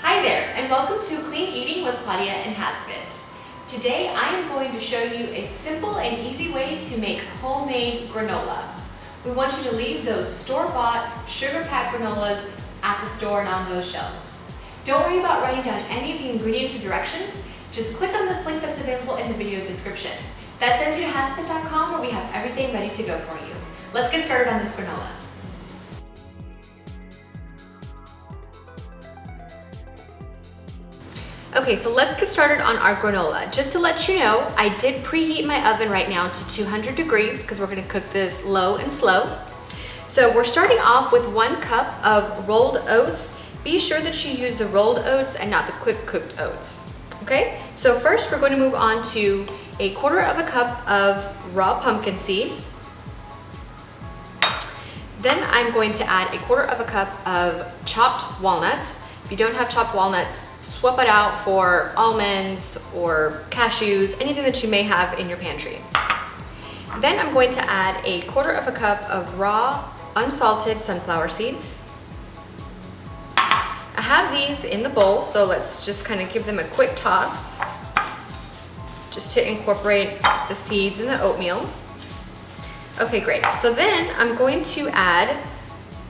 Hi there, and welcome to Clean Eating with Claudia and HASfit. Today I am going to show you a simple and easy way to make homemade granola. We want you to leave those store-bought, sugar-packed granolas at the store and on those shelves. Don't worry about writing down any of the ingredients or directions. Just click on this link that's available in the video description. That sends you to HASfit.com where we have everything ready to go for you. Let's get started on this granola. Okay, so let's get started on our granola. Just to let you know, I did preheat my oven right now to 200 degrees because we're gonna cook this low and slow. So we're starting off with 1 cup of rolled oats. Be sure that you use the rolled oats and not the quick cooked oats. Okay, so first we're going to move on to 1/4 cup of raw pumpkin seed. Then I'm going to add 1/4 cup of chopped walnuts. If you don't have chopped walnuts, swap it out for almonds or cashews, anything that you may have in your pantry. Then I'm going to add 1/4 cup of raw, unsalted sunflower seeds. I have these in the bowl, so let's just kind of give them a quick toss, just to incorporate the seeds and the oatmeal. Okay, great. So then I'm going to add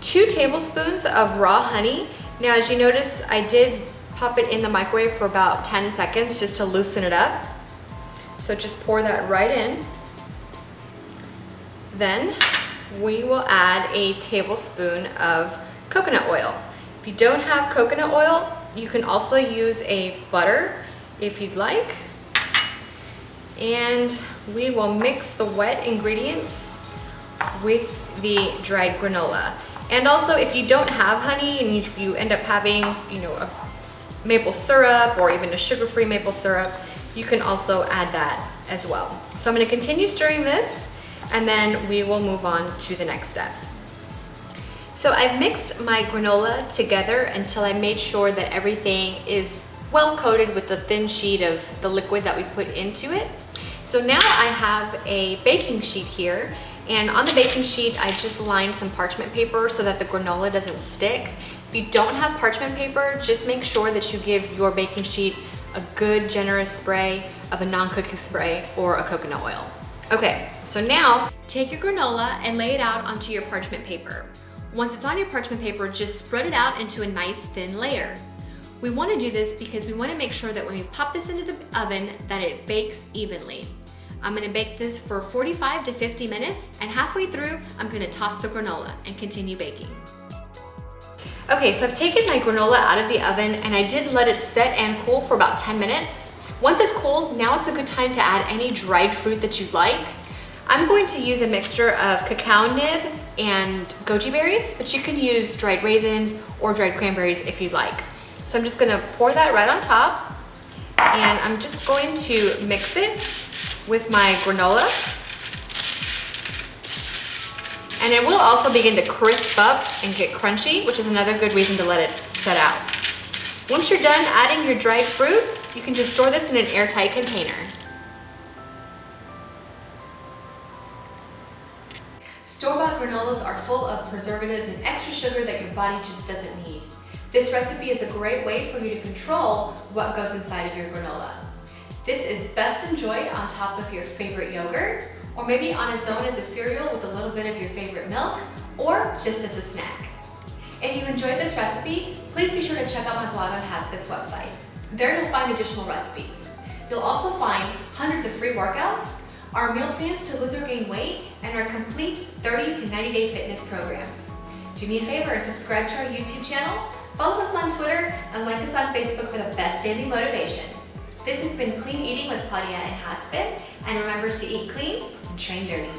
2 tablespoons of raw honey. Now, as you notice, I did pop it in the microwave for about 10 seconds just to loosen it up. So just pour that right in. Then we will add 1 tablespoon of coconut oil. If you don't have coconut oil, you can also use a butter if you'd like. And we will mix the wet ingredients with the dried granola. And also, if you don't have honey and if you end up having, a maple syrup or even a sugar-free maple syrup, you can also add that as well. So I'm going to continue stirring this, and then we will move on to the next step. So I've mixed my granola together until I made sure that everything is well coated with the thin sheet of the liquid that we put into it. So now I have a baking sheet here. And on the baking sheet, I just lined some parchment paper so that the granola doesn't stick. If you don't have parchment paper, just make sure that you give your baking sheet a good generous spray of a non-cooking spray or a coconut oil. Okay, so now take your granola and lay it out onto your parchment paper. Once it's on your parchment paper, just spread it out into a nice thin layer. We want to do this because we want to make sure that when we pop this into the oven that it bakes evenly. I'm going to bake this for 45 to 50 minutes, and halfway through, I'm going to toss the granola and continue baking. Okay, so I've taken my granola out of the oven and I did let it set and cool for about 10 minutes. Once it's cooled, now it's a good time to add any dried fruit that you'd like. I'm going to use a mixture of cacao nib and goji berries, but you can use dried raisins or dried cranberries if you'd like. So I'm just going to pour that right on top, and I'm just going to mix it with my granola. And it will also begin to crisp up and get crunchy, which is another good reason to let it set out. Once you're done adding your dried fruit, you can just store this in an airtight container. Store-bought granolas are full of preservatives and extra sugar that your body just doesn't need. This recipe is a great way for you to control what goes inside of your granola. This is best enjoyed on top of your favorite yogurt, or maybe on its own as a cereal with a little bit of your favorite milk, or just as a snack. If you enjoyed this recipe, please be sure to check out my blog on HASfit's website. There you'll find additional recipes. You'll also find hundreds of free workouts, our meal plans to lose or gain weight, and our complete 30 to 90-day fitness programs. Do me a favor and subscribe to our YouTube channel, follow us on Twitter, and like us on Facebook for the best daily motivation. This has been Clean Eating with Claudia and HASfit, and remember to eat clean and train dirty.